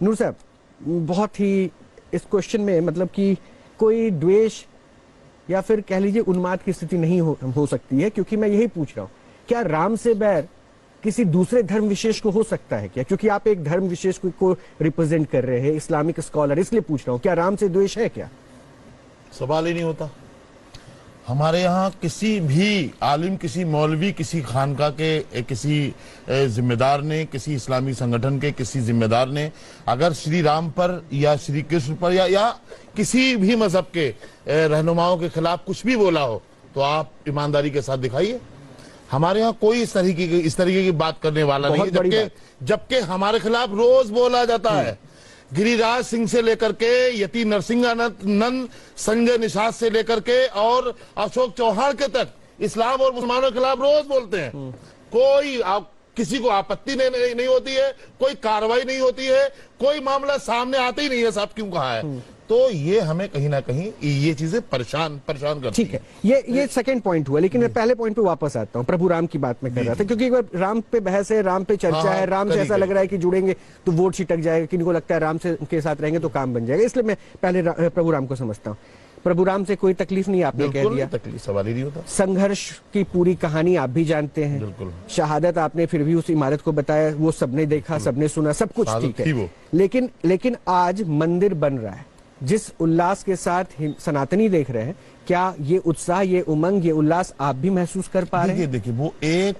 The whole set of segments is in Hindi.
नूर साहब, बहुत ही इस क्वेश्चन में मतलब कि कोई द्वेष या फिर कह लीजिए उन्माद की स्थिति नहीं हो सकती है, क्योंकि मैं यही पूछ रहा हूं, क्या राम से बैर किसी दूसरे धर्म विशेष को हो सकता है क्या? क्योंकि आप एक धर्म विशेष को रिप्रेजेंट कर रहे हैं, इस्लामिक स्कॉलर, इसलिए पूछ रहा हूं, क्या राम से द्वेष है क्या? सवाल ही नहीं होता। हमारे यहाँ किसी भी आलिम, किसी मौलवी, किसी खानका के किसी जिम्मेदार ने, किसी इस्लामी संगठन के किसी जिम्मेदार ने अगर श्री राम पर या श्री कृष्ण पर या किसी भी मजहब के रहनुमाओं के खिलाफ कुछ भी बोला हो तो आप ईमानदारी के साथ दिखाइए। हमारे यहाँ कोई इस तरीके की बात करने वाला नहीं है, जबकि हमारे खिलाफ रोज बोला जाता है। गिरिराज सिंह से लेकर के यति नरसिंहानंद, संजय निषाद से लेकर के और अशोक चौहान के तक इस्लाम और मुसलमानों के खिलाफ रोज बोलते हैं। कोई किसी को आपत्ति नहीं होती है, कोई कार्रवाई नहीं होती है, कोई मामला सामने आता ही नहीं है साहब क्यों कहा है। तो ये हमें कहीं ना कहीं ये चीजें परेशान करती ठीक है। ये सेकंड पॉइंट हुआ, लेकिन मैं पहले पॉइंट पे वापस आता हूँ। प्रभु राम की बात में कर रहा था, क्योंकि राम पे बहस है, राम पे चर्चा है, राम से ऐसा लग रहा है कि जुड़ेंगे तो वोट छिटक जाएगा, किनको लगता है राम से के साथ रहेंगे तो काम बन जाएगा, इसलिए मैं पहले प्रभु राम को समझता हूँ। प्रभु राम से कोई तकलीफ नहीं, आपने कह दिया, तकलीफ सवाल ही नहीं होता। संघर्ष की पूरी कहानी आप भी जानते हैं, बिल्कुल। शहादत आपने फिर भी उस इमारत को बताया, वो सबने देखा, सबने सुना, सब कुछ ठीक है, लेकिन आज मंदिर बन रहा है, जिस उल्लास के साथ सनातनी देख रहे हैं, क्या ये उत्साह, ये उमंग, ये उल्लास आप भी महसूस कर पा रहे हैं? देखिए, वो एक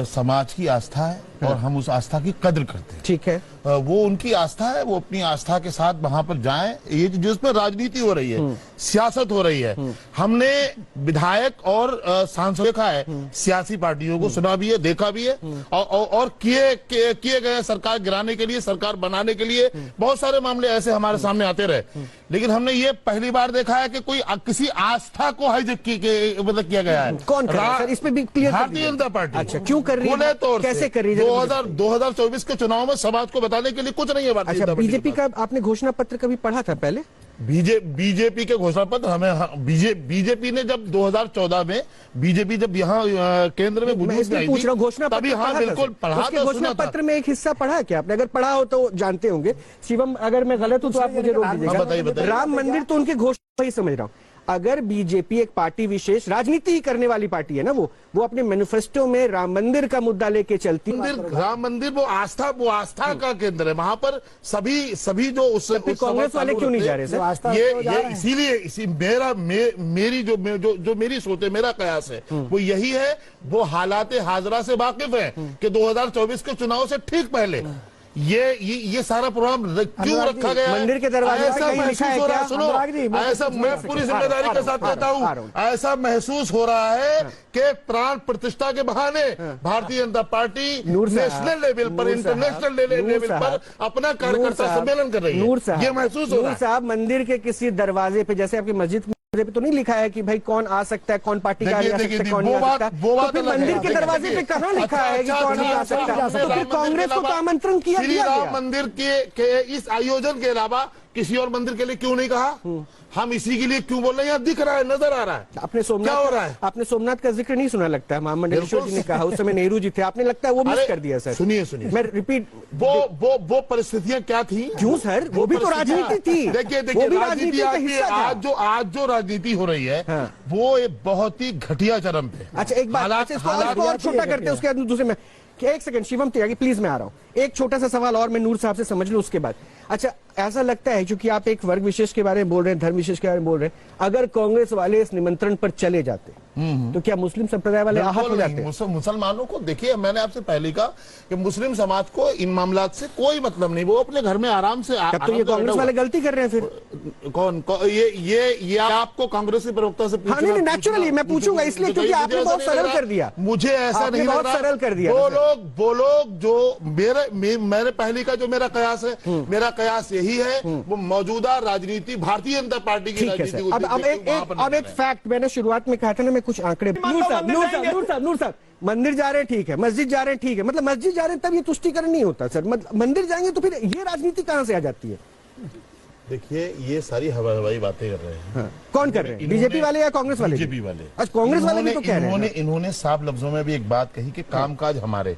समाज की आस्था है और हम उस आस्था की कद्र करते हैं। ठीक है, वो उनकी आस्था है, वो अपनी आस्था के साथ वहां पर जाएं। ये जिसमें राजनीति हो रही है, सियासत हो रही है, हमने विधायक और सांसद देखा है, सियासी पार्टियों को सुना भी है, देखा भी है, और किए गए सरकार गिराने के लिए, सरकार बनाने के लिए बहुत सारे मामले ऐसे हमारे सामने आते रहे। लेकिन हमने ये पहली बार देखा है कि कोई किसी आस्था को हाईजैक मतलब किया गया है। कौन कर रहा है सर? इस पे भी क्लियर, भारतीय जनता पार्टी। अच्छा, क्यों कर रही है, कैसे कर रही है? 2024 के चुनाव में समाज को बताने के लिए कुछ नहीं है। अच्छा, बीजेपी का आपने घोषणा पत्र कभी पढ़ा था पहले? बीजेपी के घोषणा पत्र हमें बीजेपी ने जब 2014 में बीजेपी जब यहाँ केंद्र में पूछ रहा हूँ, घोषणा तभी हाँ बिल्कुल पढ़ा था। घोषणा पत्र में एक हिस्सा पढ़ा क्या आपने? अगर पढ़ा हो तो जानते होंगे। शिवम, अगर मैं गलत हूँ तो आप मुझे रोक दीजिएगा। राम मंदिर तो उनकी घोषणा ही समझ रहा हूँ। अगर बीजेपी एक पार्टी विशेष राजनीति ही करने वाली पार्टी है ना, वो अपने मैनिफेस्टो में राम मंदिर का मुद्दा लेके चलती है। राम मंदिर वो आस्था का केंद्र है, वहां पर सभी जो उससे कांग्रेस वाले क्यों नहीं जा रहे सर? ये इसीलिए मेरी जो मेरी सोच है, मेरा कयास है वो यही है। वो हालात हाजरा से वाकिफ है कि 2024 के चुनाव से ठीक पहले ये सारा प्रोग्राम क्यों रखा गया? मंदिर के दरवाजे ऐसा महसूस हो रहा है, सुनो, ऐसा मैं पूरी जिम्मेदारी के साथ कहता हूँ, ऐसा महसूस हो रहा है कि प्राण प्रतिष्ठा के बहाने Bharatiya Janata party national level पर, इंटरनेशनल लेवल पर अपना कार्यकर्ता सम्मेलन कर रही है। ये महसूस हो रहा है। साहब, मंदिर के किसी दरवाजे पे, जैसे आपकी मस्जिद पे तो नहीं लिखा है कि भाई कौन आ सकता है, कौन पार्टी का आ सकता है, कौन नहीं आ सकता। तो फिर मंदिर के दरवाजे पे कहाँ लिखा है कि कौन नहीं आ सकता? तो फिर कांग्रेस को आमंत्रण किया गया? राम मंदिर के इस आयोजन के अलावा किसी और मंदिर के लिए क्यों नहीं कहा? हम इसी के लिए क्यों बोल रहे हैं? यहाँ दिख रहा है, नजर आ रहा है। आपने सोमनाथ, क्या हो रहा है? आपने सोमनाथ का जिक्र नहीं सुना लगता है। मोहम्मद मंडलेश्वर जी ने कहा, उस समय नेहरू जी थे, आपने लगता है वो मिस कर दिया सर। सुनिए मैं रिपीट, वो परिस्थितियां क्या थी? क्यों सर? वो भी तो राजनीति थी। देखिए राजनीति, आज जो राजनीति हो रही है वो बहुत ही घटिया चरम पे। अच्छा, एक बात और छोटा करते हैं, उसके बाद दूसरे में एक सेकंड शिवम त्यागी प्लीज, मैं आ रहा हूँ। एक छोटा सा सवाल और मैं नूर साहब से समझ लूं उसके बाद। अच्छा, ऐसा लगता है क्योंकि आप एक वर्ग विशेष के बारे में बोल रहे हैं, धर्म विशेष के बारे में बोल रहे हैं, अगर कांग्रेस वाले इस निमंत्रण पर चले जाते तो क्या मुस्लिम संप्रदाय वाले आहत हो जाते? मुसलमानों को देखिए, मैंने आपसे पहले कहा कि मुस्लिम समाज को इन मामलात से कोई मतलब नहीं, वो अपने घर में आराम से। तो ये कांग्रेस वाले गलती कर रहे हैं फिर? कौन ये आपको कांग्रेस के प्रवक्ता से पूछना? नेचुरली मैं पूछूंगा इसलिए क्योंकि आपने बहुत सरल कर दिया। मुझे ऐसा नहीं लग रहा, सरल कर दिया। वो लोग जो मेरे पहले का जो मेरा कयास है, मेरा कयास यही है, वो मौजूदा राजनीति भारतीय जनता पार्टी की राजनीति। अब एक फैक्ट मैंने शुरुआत में कहा था ना, मैं कुछ आंकड़े। नूर साहब, मंदिर जा रहे हैं ठीक है, मस्जिद जा रहे हैं ठीक है, मतलब मस्जिद जा रहे हैं तब ये तुष्टीकरण नहीं होता सर, मंदिर जाएंगे तो फिर ये राजनीति कहां से आ जाती है? देखिए, ये सारी हवाई बातें कर रहे हैं। कौन कर रहे हैं? बीजेपी वाले या कांग्रेस वाले? बीजेपी वाले। अच्छा, कांग्रेस वाले भी तो कह रहे हैं। इन्होंने साफ लफ्जों में भी एक बात कही कि कामकाज हमारे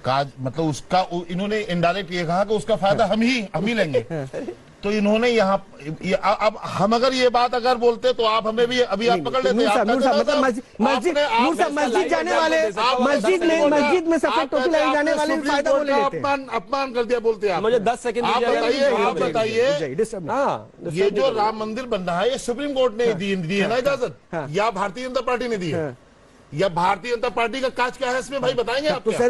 काज मतलब उसका इन्होंने इनडायरेक्ट ये कहा कि उसका फायदा हम ही लेंगे। तो इन्होंने यहाँ अब हम अगर ये बात अगर बोलते तो आप हमें भी अभी आप पकड़ लेते। नूर साहब, मतलब मस्जिद जाने वाले, मस्जिद में सफेद टोपी लगाए जाने वाले फायदा वो ले लेते हैं। अपमान कर दिया बोलते हैं। मुझे 10 सेकंड आप बताइए हाँ, ये जो राम मंदिर बन रहा है ये सुप्रीम कोर्ट ने दी है ना इजाजत, या भारतीय जनता पार्टी ने दी है, या भारतीय जनता पार्टी का काज क्या है इसमें भाई बताएंगे आप? तो सर